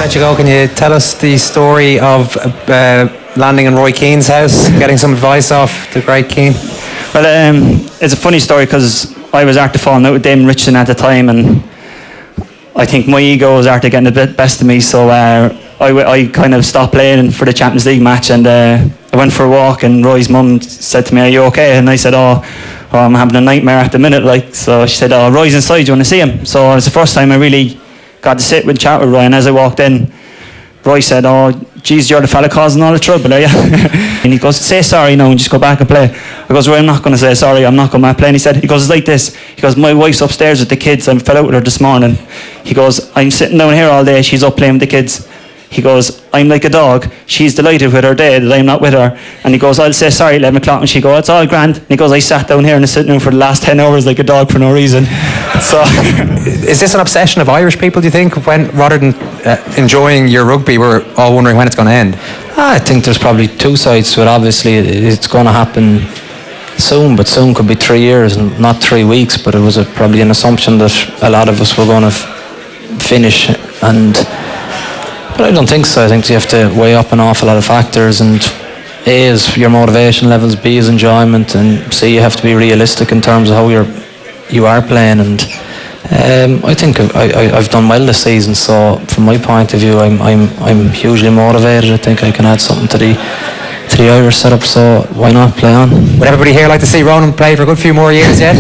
let you go, can you tell us the story of landing in Roy Keane's house, getting some advice off the great Keane? Well, it's a funny story because I was after falling out with Damon Richardson at the time, and I think my ego was after getting the best of me, so I kind of stopped playing for the Champions League match, and I went for a walk, and Roy's mum said to me, "Are you okay?" And I said, "Oh, I'm having a nightmare at the minute." Like, so she said, "Oh, Roy's inside, do you want to see him?" So it was the first time I really got to sit and chat with Roy, and as I walked in, Roy said, "Oh, geez, you're the fella causing all the trouble, are you?" And he goes, "Say sorry now and just go back and play." I goes, "Roy, I'm not going to say sorry, I'm not going to play." And he goes, "It's like this." He goes, "My wife's upstairs with the kids, I fell out with her this morning." He goes, "I'm sitting down here all day, she's up playing with the kids." He goes, "I'm like a dog, she's delighted with her day that I'm not with her." And he goes, "I'll say sorry at 11 o'clock. And she goes, "It's all grand." And he goes, "I sat down here and sitting down for the last 10 hours like a dog for no reason." So, is this an obsession of Irish people, do you think, when rather than enjoying your rugby, we're all wondering when it's going to end? I think there's probably two sides to it. Obviously, it's going to happen soon, but soon could be 3 years and not 3 weeks. But it was probably an assumption that a lot of us were going to finish, but I don't think so. I think you have to weigh up an awful lot of factors, and A is your motivation levels, B is enjoyment, and C, you have to be realistic in terms of how you are playing. And I think I've done well this season, so from my point of view, I'm hugely motivated. I think I can add something to the Irish setup, so why not play on? Would everybody here like to see Ronan play for a good few more years yet?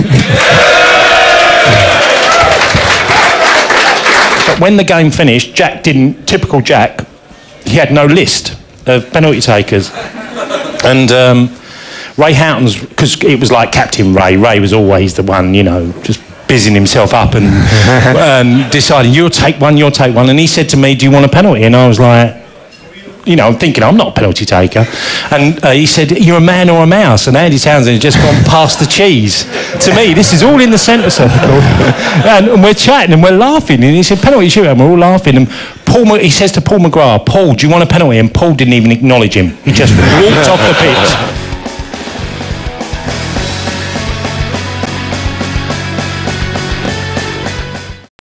But when the game finished, typical Jack, he had no list of penalty takers. And Ray Houghton's, because it was like Captain Ray was always the one, just busying himself up and deciding, you'll take one. And he said to me, "Do you want a penalty?" And I was like, I'm thinking I'm not a penalty taker. And he said, "You're a man or a mouse?" And Andy Townsend had just gone past the cheese. To me, this is all in the centre circle. And we're chatting and we're laughing. And he said, "Penalty shootout," and we're all laughing. And he says to Paul McGrath, "Paul, do you want a penalty?" And Paul didn't even acknowledge him. He just walked off the pitch.